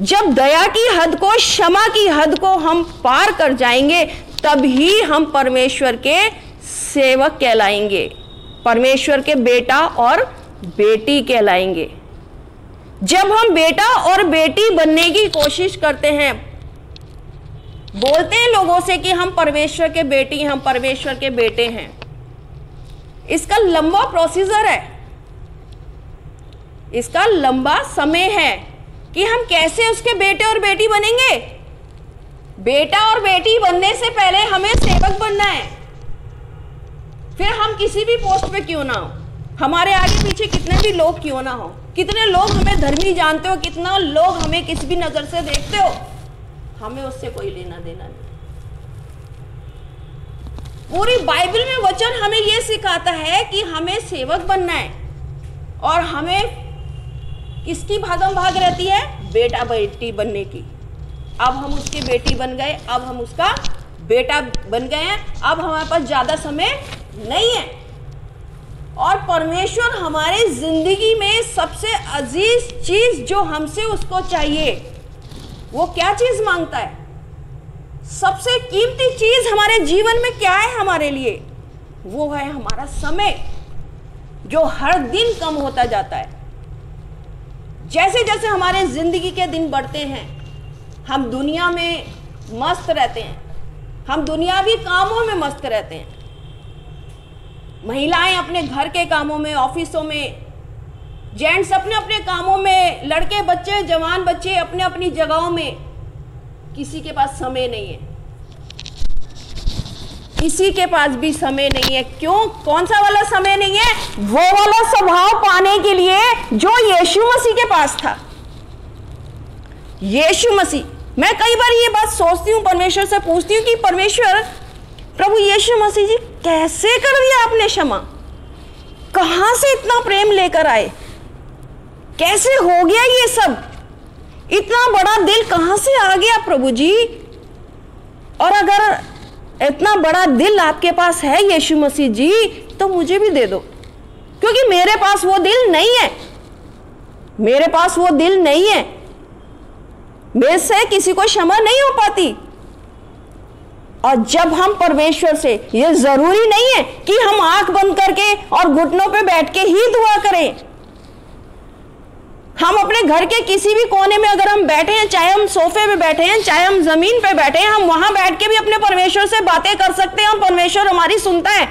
जब दया की हद को, क्षमा की हद को हम पार कर जाएंगे तब ही हम परमेश्वर के सेवक कहलाएंगे, परमेश्वर के बेटा और बेटी कहलाएंगे। जब हम बेटा और बेटी बनने की कोशिश करते हैं, बोलते हैं लोगों से कि हम परमेश्वर के बेटी, हम परमेश्वर के बेटे हैं, इसका लंबा प्रोसीजर है, इसका लंबा समय है कि हम कैसे उसके बेटे और बेटी बनेंगे। बेटा और बेटी बनने से पहले हमें सेवक बनना है। फिर हम किसी भी पोस्ट पे क्यों ना हो, हमारे आगे पीछे कितने भी लोग क्यों ना हो, कितने लोग हमें धर्मी जानते हो, कितना लोग हमें किस भी नजर से देखते हो, हमें उससे कोई लेना देना नहीं। पूरी बाइबल में वचन हमें यह सिखाता है कि हमें सेवक बनना है, और हमें किसकी भागम भाग रहती है, बेटा बेटी बनने की। अब हम उसकी बेटी बन गए, अब हम उसका बेटा बन गए हैं, अब हमारे पास ज्यादा समय नहीं है। और परमेश्वर हमारे जिंदगी में सबसे अजीज चीज जो हमसे उसको चाहिए, वो क्या चीज मांगता है? सबसे कीमती चीज हमारे जीवन में क्या है हमारे लिए? वो है हमारा समय, जो हर दिन कम होता जाता है। जैसे जैसे हमारे जिंदगी के दिन बढ़ते हैं, हम दुनिया में मस्त रहते हैं, हम दुनियावी कामों में मस्त रहते हैं। महिलाएं अपने घर के कामों में, ऑफिसों में, जेंट्स अपने अपने कामों में, लड़के बच्चे जवान बच्चे अपने अपनी जगहों में। किसी के पास समय नहीं है, किसी के पास भी समय नहीं है। क्यों? कौन सा वाला समय नहीं है? वो वाला स्वभाव पाने के लिए जो यीशु मसीह के पास था। यीशु मसीह, मैं कई बार ये बात सोचती हूँ, परमेश्वर से पूछती हूँ कि परमेश्वर, प्रभु यीशु मसीह जी, कैसे कर दिया आपने क्षमा? कहां से इतना प्रेम लेकर आए? कैसे हो गया ये सब? इतना बड़ा दिल कहां से आ गया प्रभु जी? और अगर इतना बड़ा दिल आपके पास है यीशु मसीह जी, तो मुझे भी दे दो, क्योंकि मेरे पास वो दिल नहीं है, मेरे पास वो दिल नहीं है। मेरे से किसी को क्षमा नहीं हो पाती। और जब हम परमेश्वर से, ये जरूरी नहीं है कि हम आंख बंद करके और घुटनों पे बैठ के ही दुआ करें। हम अपने घर के किसी भी कोने में अगर हम बैठे हैं, चाहे हम सोफे पे बैठे हैं, चाहे हम जमीन पे बैठे हैं, हम वहां बैठ के भी अपने परमेश्वर से बातें कर सकते हैं और परमेश्वर हमारी सुनता है।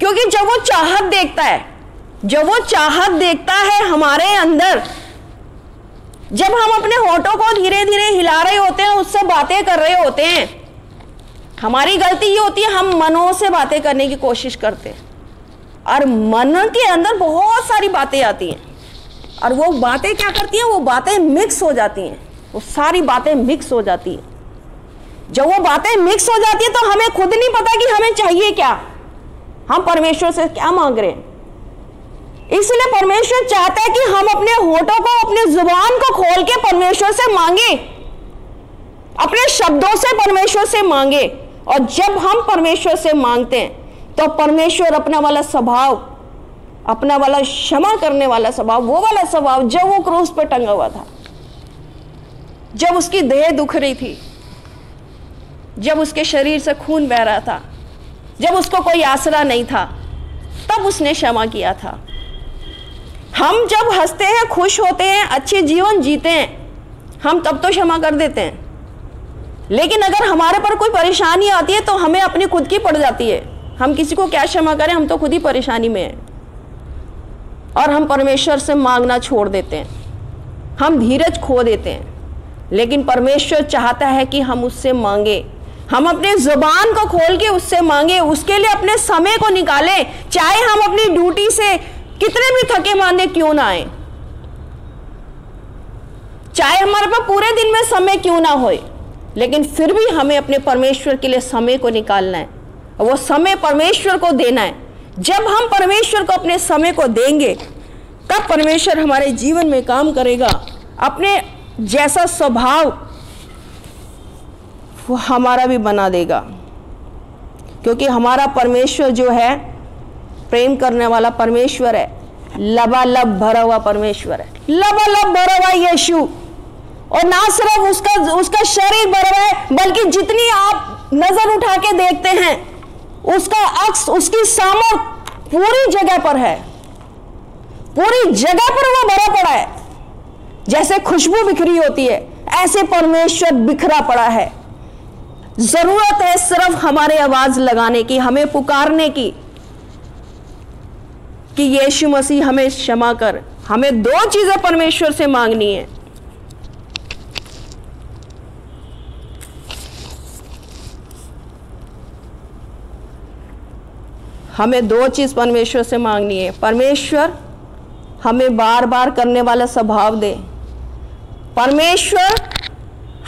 क्योंकि जब वो चाहत देखता है, जब वो चाहत देखता है हमारे अंदर, जब हम अपने होठों को धीरे धीरे हिला रहे होते हैं, उससे बातें कर रहे होते हैं, हमारी गलती ये होती है, हम मनों से बातें करने की कोशिश करते हैं, और मन के अंदर बहुत सारी बातें आती हैं, और वो बातें क्या करती हैं? वो बातें मिक्स हो जाती हैं, वो सारी बातें मिक्स हो जाती हैं। जब वो बातें मिक्स हो जाती है तो हमें खुद नहीं पता कि हमें चाहिए क्या, हम परमेश्वर से क्या मांग रहे हैं। इसलिए परमेश्वर चाहता है कि हम अपने होठों को, अपने जुबान को खोल के परमेश्वर से मांगे, अपने शब्दों से परमेश्वर से मांगे। और जब हम परमेश्वर से मांगते हैं तो परमेश्वर अपना वाला स्वभाव, अपना वाला क्षमा करने वाला स्वभाव, वो वाला स्वभाव जब वो क्रूस पर टंगा हुआ था, जब उसकी देह दुख रही थी, जब उसके शरीर से खून बह रहा था, जब उसको कोई आसरा नहीं था, तब उसने क्षमा किया था। हम जब हंसते हैं, खुश होते हैं, अच्छे जीवन जीते हैं, हम तब तो क्षमा कर देते हैं। लेकिन अगर हमारे पर कोई परेशानी आती है तो हमें अपनी खुद की पड़ जाती है। हम किसी को क्या क्षमा करें, हम तो खुद ही परेशानी में हैं, और हम परमेश्वर से मांगना छोड़ देते हैं, हम धीरज खो देते हैं। लेकिन परमेश्वर चाहता है कि हम उससे मांगे, हम अपने जुबान को खोल के उससे मांगे, उसके लिए अपने समय को निकालें, चाहे हम अपनी ड्यूटी से कितने भी थके मांदे क्यों ना आए, चाहे हमारे पास पूरे दिन में समय क्यों ना होए, लेकिन फिर भी हमें अपने परमेश्वर के लिए समय को निकालना है, वो समय परमेश्वर को देना है। जब हम परमेश्वर को अपने समय को देंगे, तब परमेश्वर हमारे जीवन में काम करेगा, अपने जैसा स्वभाव वो हमारा भी बना देगा। क्योंकि हमारा परमेश्वर जो है, प्रेम करने वाला परमेश्वर है, लबालब भरा हुआ परमेश्वर है, लबालब भरा हुआ यीशु। और ना सिर्फ उसका शरीर भरा है, बल्कि जितनी आप नजर उठा के देखते हैं, उसका अक्स, उसकी सामर्थ पूरी जगह पर है, पूरी जगह पर वो भरा पड़ा है। जैसे खुशबू बिखरी होती है, ऐसे परमेश्वर बिखरा पड़ा है। जरूरत है सिर्फ हमारे आवाज लगाने की, हमें पुकारने की कि यीशु मसीह हमें क्षमा कर। हमें दो चीजें परमेश्वर से मांगनी है, हमें दो चीज़ परमेश्वर से मांगनी है। परमेश्वर हमें बार बार करने वाला स्वभाव दे। परमेश्वर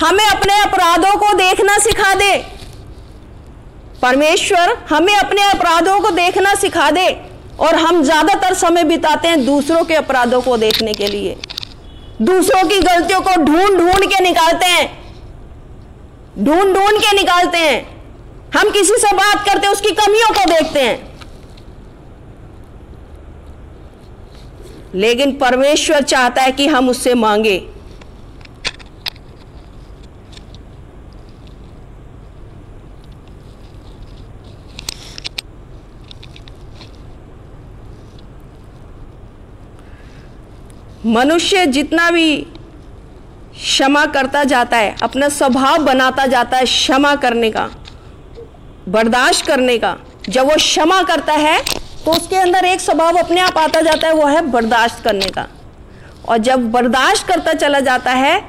हमें अपने अपराधों को देखना सिखा दे। परमेश्वर हमें अपने अपराधों को देखना सिखा दे। और हम ज़्यादातर समय बिताते हैं दूसरों के अपराधों को देखने के लिए, दूसरों की गलतियों को ढूंढ ढूंढ के निकालते हैं, ढूंढ ढूंढ के निकालते हैं। हम किसी से बात करते हैं, उसकी कमियों को देखते हैं। लेकिन परमेश्वर चाहता है कि हम उससे मांगे। मनुष्य जितना भी क्षमा करता जाता है, अपना स्वभाव बनाता जाता है क्षमा करने का, बर्दाश्त करने का। जब वो क्षमा करता है तो उसके अंदर एक स्वभाव अपने आप आता जाता है, वो है बर्दाश्त करने का। और जब बर्दाश्त करता चला जाता है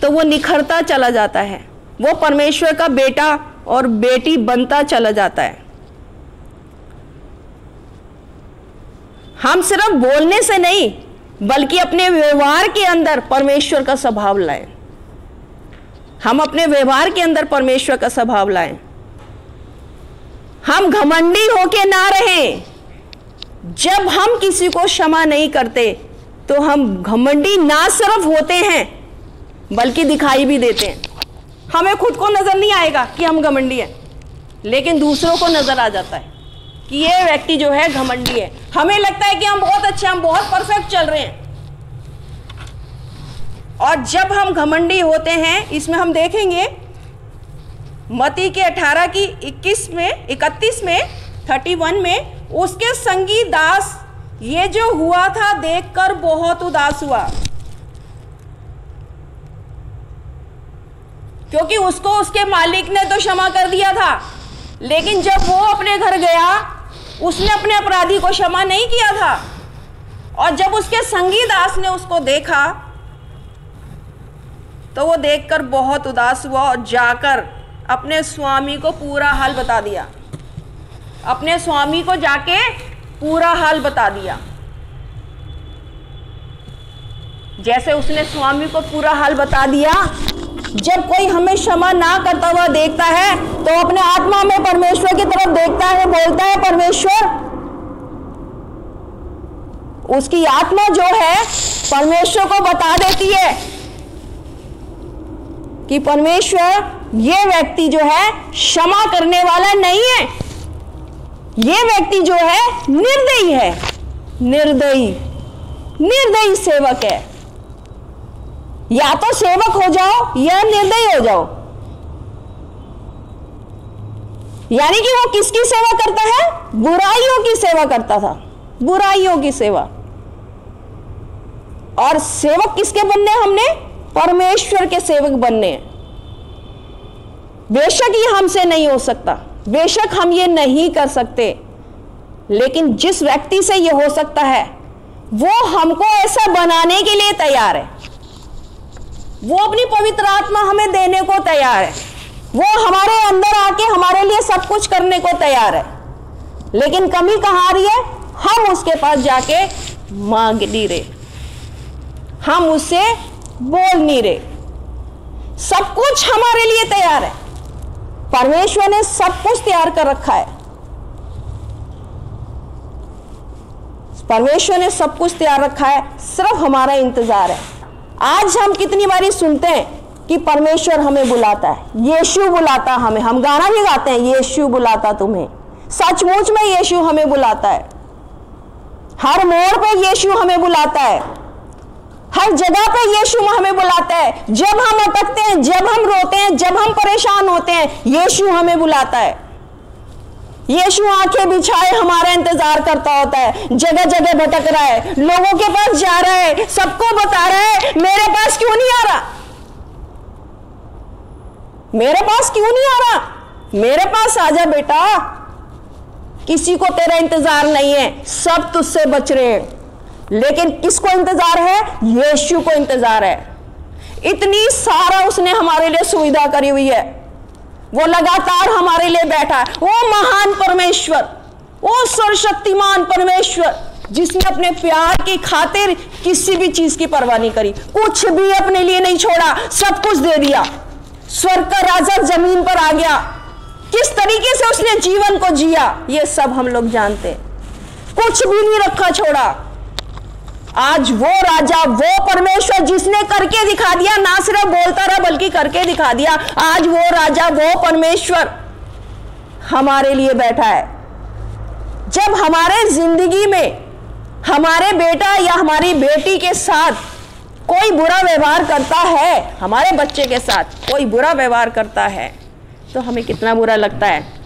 तो वो निखरता चला जाता है, वो परमेश्वर का बेटा और बेटी बनता चला जाता है। हम सिर्फ बोलने से नहीं बल्कि अपने व्यवहार के अंदर परमेश्वर का स्वभाव लाएं। हम अपने व्यवहार के अंदर परमेश्वर का स्वभाव लाएं। हम घमंडी होके ना रहें। जब हम किसी को क्षमा नहीं करते तो हम घमंडी ना सिर्फ होते हैं बल्कि दिखाई भी देते हैं। हमें खुद को नजर नहीं आएगा कि हम घमंडी हैं, लेकिन दूसरों को नजर आ जाता है कि ये व्यक्ति जो है घमंडी है। हमें लगता है कि हम बहुत अच्छे, हम बहुत परफेक्ट चल रहे हैं। और जब हम घमंडी होते हैं, इसमें हम देखेंगे मत्ती के 18 की 31 में 31 में, उसके संगी दास ये जो हुआ था देखकर बहुत उदास हुआ, क्योंकि उसको उसके मालिक ने तो क्षमा कर दिया था, लेकिन जब वो अपने घर गया उसने अपने अपराधी को क्षमा नहीं किया था। और जब उसके संगी दास ने उसको देखा तो वो देखकर बहुत उदास हुआ और जाकर अपने स्वामी को पूरा हाल बता दिया। अपने स्वामी को जाके पूरा हाल बता दिया। जैसे उसने स्वामी को पूरा हाल बता दिया, जब कोई हमें क्षमा ना करता हुआ देखता है तो अपने आत्मा में परमेश्वर की तरफ देखता है, बोलता है परमेश्वर, उसकी आत्मा जो है परमेश्वर को बता देती है कि परमेश्वर ये व्यक्ति जो है क्षमा करने वाला नहीं है, ये व्यक्ति जो है निर्दयी है, निर्दयी सेवक है। या तो सेवक हो जाओ या निर्दयी हो जाओ। यानी कि वो किसकी सेवा करता है? बुराइयों की सेवा करता था, बुराइयों की सेवा। और सेवक किसके बनने? हमने परमेश्वर के सेवक बनने। बेशक ये हमसे नहीं हो सकता, बेशक हम ये नहीं कर सकते, लेकिन जिस व्यक्ति से ये हो सकता है वो हमको ऐसा बनाने के लिए तैयार है। वो अपनी पवित्र आत्मा हमें देने को तैयार है, वो हमारे अंदर आके हमारे लिए सब कुछ करने को तैयार है। लेकिन कमी कहाँ आ रही है? हम उसके पास जाके मांग नहीं रहे, हम उससे बोल नहीं रहे। सब कुछ हमारे लिए तैयार है, परमेश्वर ने सब कुछ तैयार कर रखा है। परमेश्वर ने सब कुछ तैयार रखा है, सिर्फ हमारा इंतजार है। आज हम कितनी बारी सुनते हैं कि परमेश्वर हमें बुलाता है, यीशु बुलाता हमें। हम गाना भी गाते हैं, यीशु बुलाता तुम्हें। सचमुच में यीशु हमें बुलाता है, हर मोड़ पे यीशु हमें बुलाता है, हर जगह पे यीशु हमें बुलाता है। जब हम अटकते हैं, जब हम रोते हैं, जब हम परेशान होते हैं, यीशु हमें बुलाता है। यीशु आंखें बिछाए हमारा इंतजार करता होता है, जगह जगह भटक रहा है, लोगों के पास जा रहा है, सबको बता रहा है मेरे पास क्यों नहीं आ रहा, मेरे पास क्यों नहीं आ रहा, मेरे पास आजा बेटा, किसी को तेरा इंतजार नहीं है, सब तुझसे बच रहे हैं। लेकिन किसको इंतजार है? यीशु को इंतजार है। इतनी सारा उसने हमारे लिए सुविधा करी हुई है, वो लगातार हमारे लिए बैठा है। वो महान परमेश्वर वो सर्वशक्तिमान परमेश्वर जिसने अपने प्यार की खातिर किसी भी चीज की परवाह नहीं करी, कुछ भी अपने लिए नहीं छोड़ा, सब कुछ दे दिया। स्वर्ग का राजा जमीन पर आ गया, किस तरीके से उसने जीवन को जिया ये सब हम लोग जानते हैं, कुछ भी नहीं रखा छोड़ा। आज वो राजा, वो परमेश्वर जिसने करके दिखा दिया, ना सिर्फ बोलता रहा बल्कि करके दिखा दिया, आज वो राजा, वो परमेश्वर हमारे लिए बैठा है। जब हमारे जिंदगी में हमारे बेटा या हमारी बेटी के साथ कोई बुरा व्यवहार करता है, हमारे बच्चे के साथ कोई बुरा व्यवहार करता है, तो हमें कितना बुरा लगता है।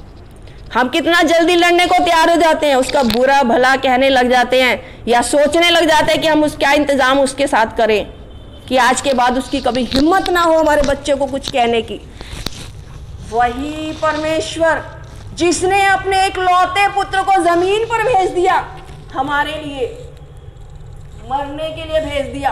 हम कितना जल्दी लड़ने को तैयार हो जाते हैं, उसका बुरा भला कहने लग जाते हैं, या सोचने लग जाते हैं कि हम उसका इंतजाम उसके साथ करें कि आज के बाद उसकी कभी हिम्मत ना हो हमारे बच्चे को कुछ कहने की। वही परमेश्वर जिसने अपने इकलौते पुत्र को जमीन पर भेज दिया, हमारे लिए मरने के लिए भेज दिया,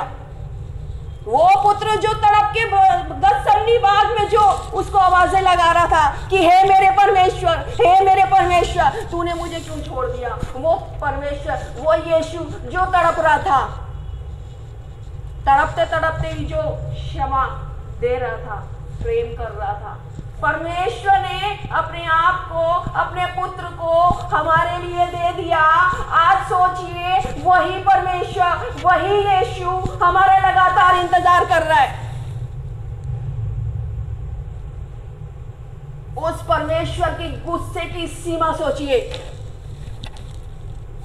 वो पुत्र जो तड़प के गत्समनी बाग में जो उसको आवाजें लगा रहा था कि हे मेरे परमेश्वर, हे मेरे परमेश्वर, तूने मुझे क्यों छोड़ दिया। वो परमेश्वर, वो यीशु जो तड़प रहा था, तड़पते तड़पते ही जो क्षमा दे रहा था, प्रेम कर रहा था। परमेश्वर ने अपने आप को, अपने पुत्र को हमारे लिए दे दिया। आज सोचिए, वही परमेश्वर, वही यीशु हमारा लगातार इंतजार कर रहा है। उस परमेश्वर की गुस्से की सीमा सोचिए,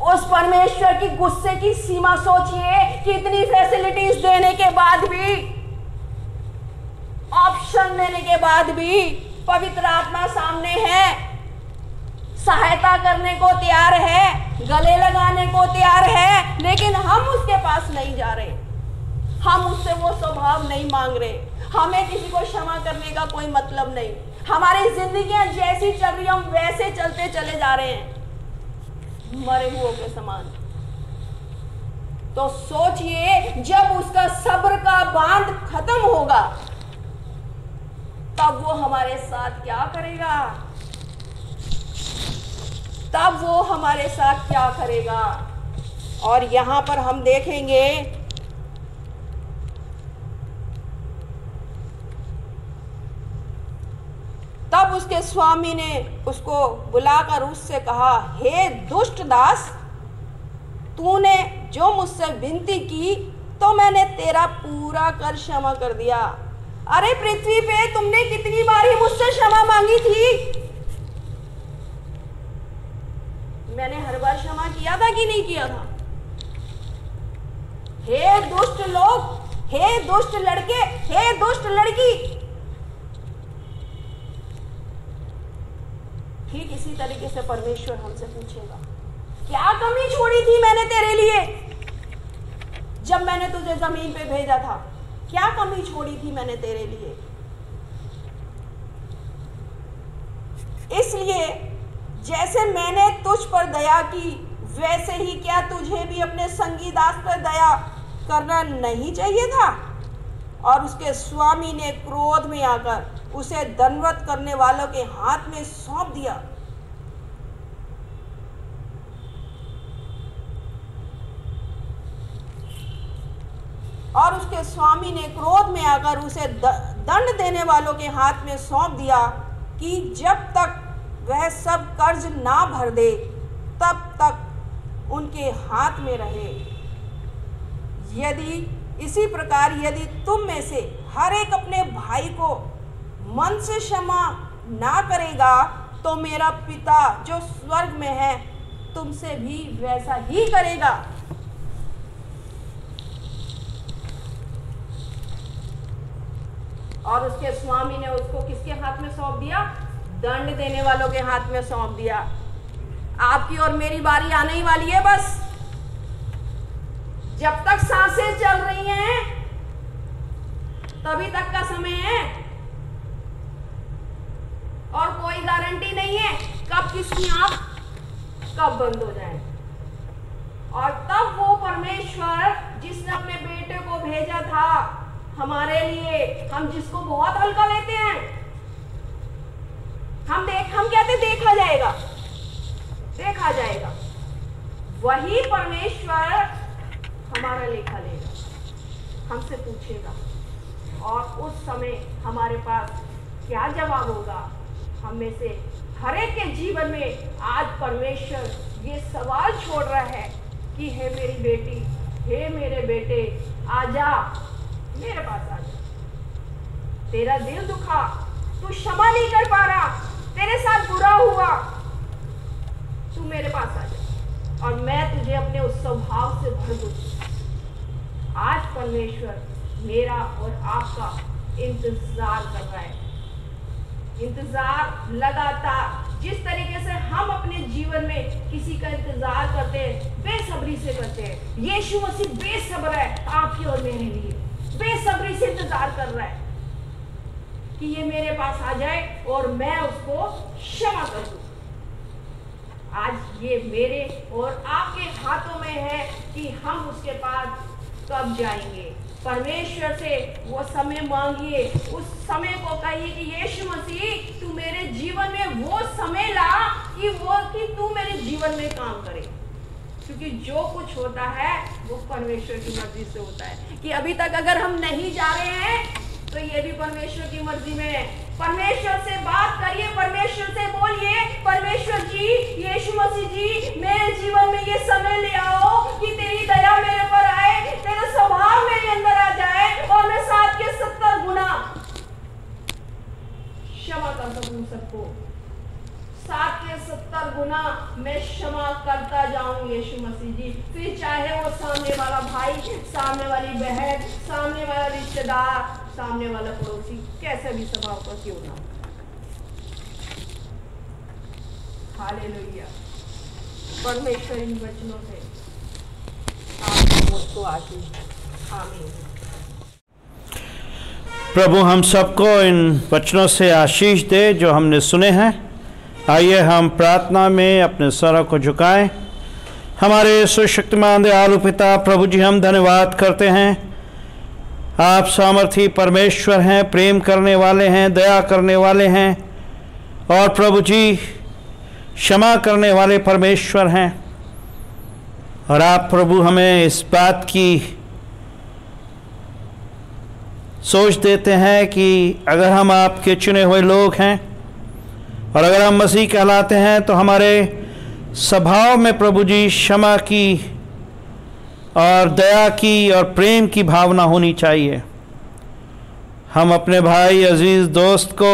उस परमेश्वर की गुस्से की सीमा सोचिए कि इतनी फैसिलिटीज देने के बाद भी, ऑप्शन देने के बाद भी पवित्र आत्मा सामने है, सहायता करने को तैयार है, गले लगाने को तैयार है, लेकिन हम उसके पास नहीं जा रहे, हम उससे वो स्वभाव नहीं मांग रहे, हमें किसी को क्षमा करने का कोई मतलब नहीं, हमारी जिंदगियां जैसी चल रही हम वैसे चलते चले जा रहे हैं, मरे हुओं के समान। तो सोचिए, जब उसका सब्र का बांध खत्म होगा तब वो हमारे साथ क्या करेगा, तब वो हमारे साथ क्या करेगा। और यहां पर हम देखेंगे तब उसके स्वामी ने उसको बुलाकर उससे कहा, हे दुष्ट दास, तूने जो मुझसे विनती की तो मैंने तेरा पूरा कर क्षमा कर दिया। अरे पृथ्वी पे तुमने कितनी बारी मुझसे क्षमा मांगी थी, मैंने हर बार क्षमा किया था कि नहीं किया था। हे दुष्ट लोग, हे दुष्ट लड़के, हे दुष्ट लड़की, ठीक इसी तरीके से परमेश्वर हमसे पूछेगा, क्या कमी छोड़ी थी मैंने तेरे लिए जब मैंने तुझे जमीन पे भेजा था, क्या कमी छोड़ी थी मैंने तेरे लिए। इसलिए जैसे मैंने तुझ पर दया की, वैसे ही क्या तुझे भी अपने संगी दास पर दया करना नहीं चाहिए था। और उसके स्वामी ने क्रोध में आकर उसे दंडवत करने वालों के हाथ में सौंप दिया। और उसके स्वामी ने क्रोध में आकर उसे दंड देने वालों के हाथ में सौंप दिया कि जब तक वह सब कर्ज ना भर दे तब तक उनके हाथ में रहे। यदि इसी प्रकार यदि तुम में से हर एक अपने भाई को मन से क्षमा ना करेगा तो मेरा पिता जो स्वर्ग में है तुमसे भी वैसा ही करेगा। और उसके स्वामी ने उसको किसके हाथ में सौंप दिया? दंड देने वालों के हाथ में सौंप दिया। आपकी और मेरी बारी आने ही वाली है। बस जब तक सांसें चल रही हैं तभी तक का समय है और कोई गारंटी नहीं है कब किसकी आंख कब बंद हो जाए। और तब वो परमेश्वर जिसने अपने बेटे को भेजा था हमारे लिए, हम जिसको बहुत हल्का लेते हैं, हम कहते देखा जाएगा, देखा जाएगा। वही परमेश्वर हमारा लेखा लेगा, हमसे पूछेगा, और उस समय हमारे पास क्या जवाब होगा। हम में से हर एक के जीवन में आज परमेश्वर ये सवाल छोड़ रहा है कि हे मेरी बेटी, हे मेरे बेटे, आजा, मेरे पास आजा। तेरा दिल दुखा, तू क्षमा नहीं कर पा रहा, तेरे साथ बुरा हुआ, तू मेरे पास आजा और मैं तुझे अपने उस स्वभाव से भर दूँ। आज परमेश्वर मेरा और आपका इंतजार कर रहा है। इंतजार लगातार, जिस तरीके से हम अपने जीवन में किसी का इंतजार करते हैं, बेसब्री से करते हैं, यीशु मसीह बेसब्र है आपके और मेरे लिए, बेसब्री से इंतजार कर रहा है कि ये मेरे पास आ जाए और मैं उसको क्षमा कर दूं। आज ये मेरे और आपके हाथों में है कि हम उसके पास कब जाएंगे। परमेश्वर से वो समय मांगिए, उस समय को कहिए कि यीशु मसीह तू मेरे जीवन में वो समय ला कि तू मेरे जीवन में काम करे, क्योंकि जो कुछ होता है वो परमेश्वर की मर्जी से होता है। कि अभी तक अगर हम नहीं जा रहे हैं तो ये भी परमेश्वर की मर्जी में है। परमेश्वर से बात करिए, परमेश्वर से बोलिए, परमेश्वर जी, यीशु मसीह जी, मेरे जीवन में ये समय ले आओ कि तेरी दया मेरे पर आए, तेरा स्वभाव मेरे अंदर आ जाए और मैं 7 के 70 गुना क्षमा कर सकूं सबको। 7 के 70 गुना मैं क्षमा करता जाऊं यीशु मसीह जी। फिर चाहे वो सामने वाला भाई, सामने वाली बहन, सामने वाला रिश्तेदार, सामने वाला पड़ोसी कैसे भी स्वभाव का क्यों ना हो। हालेलुया। परमेश्वर इन वचनों से आप मुझको आशीष। आमीन। प्रभु हम सबको इन वचनों से आशीष दे जो हमने सुने हैं। आइए हम प्रार्थना में अपने सरों को झुकाएं। हमारे सुशक्तिमान दयालु पिता प्रभु जी, हम धन्यवाद करते हैं। आप सामर्थी परमेश्वर हैं, प्रेम करने वाले हैं, दया करने वाले हैं और प्रभु जी क्षमा करने वाले परमेश्वर हैं। और आप प्रभु हमें इस बात की सोच देते हैं कि अगर हम आपके चुने हुए लोग हैं और अगर हम मसीह कहलाते हैं तो हमारे स्वभाव में प्रभु जी क्षमा की और दया की और प्रेम की भावना होनी चाहिए। हम अपने भाई अजीज़ दोस्त को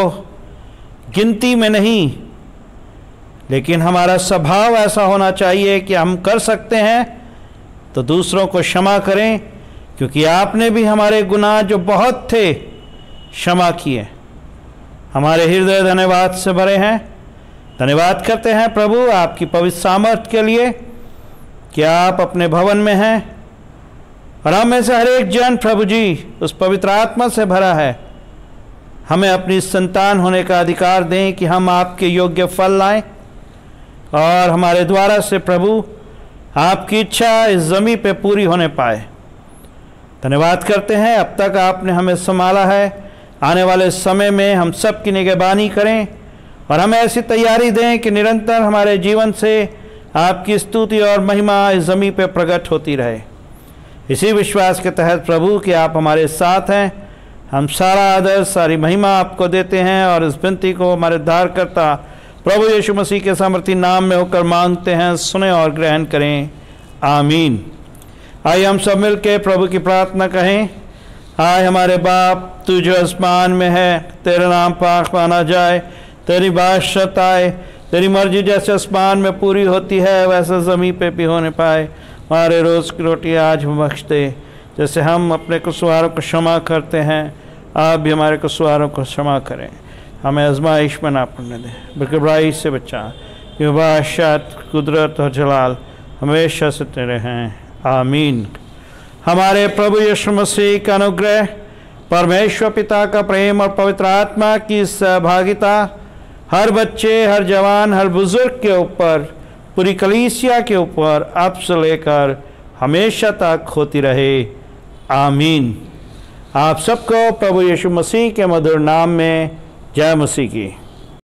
गिनती में नहीं, लेकिन हमारा स्वभाव ऐसा होना चाहिए कि हम कर सकते हैं तो दूसरों को क्षमा करें, क्योंकि आपने भी हमारे गुनाह जो बहुत थे क्षमा किए। हमारे हृदय धन्यवाद से भरे हैं। धन्यवाद करते हैं प्रभु आपकी पवित्र सामर्थ के लिए कि आप अपने भवन में हैं और हम में से हर एक जन प्रभु जी उस पवित्र आत्मा से भरा है। हमें अपनी संतान होने का अधिकार दें कि हम आपके योग्य फल लाएं और हमारे द्वारा से प्रभु आपकी इच्छा इस ज़मीन पे पूरी होने पाए। धन्यवाद करते हैं अब तक आपने हमें संभाला है। आने वाले समय में हम सब की निगहबानी करें और हमें ऐसी तैयारी दें कि निरंतर हमारे जीवन से आपकी स्तुति और महिमा इस ज़मीन पे प्रकट होती रहे। इसी विश्वास के तहत प्रभु कि आप हमारे साथ हैं, हम सारा आदर सारी महिमा आपको देते हैं और इस विनती को हमारे उद्धारकर्ता प्रभु यीशु मसीह के सामर्थी नाम में होकर मांगते हैं। सुने और ग्रहण करें। आमीन। आइए हम सब मिल के प्रभु की प्रार्थना कहें। आए हमारे बाप, तू जो आसमान में है, तेरा नाम पाक माना जाए, तेरी बादशाहत आए, तेरी मर्जी जैसे आसमान में पूरी होती है वैसे ज़मीन पे भी होने पाए। हमारे रोज़ की रोटी आज हम बख्श दे, जैसे हम अपने कसूरों को क्षमा करते हैं, आप भी हमारे कसूरों को क्षमा करें। हमें आजमाइश में ना पड़ने दें, बल्कि बुराई से बचा। ये बादशाह, कुदरत और जलाल हमेशा से तेरे हैं। आमीन। हमारे प्रभु यीशु मसीह का अनुग्रह, परमेश्वर पिता का प्रेम और पवित्र आत्मा की सहभागिता हर बच्चे, हर जवान, हर बुजुर्ग के ऊपर, पूरी कलीसिया के ऊपर अब से लेकर हमेशा तक होती रहे। आमीन। आप सबको प्रभु यीशु मसीह के मधुर नाम में जय मसीह की।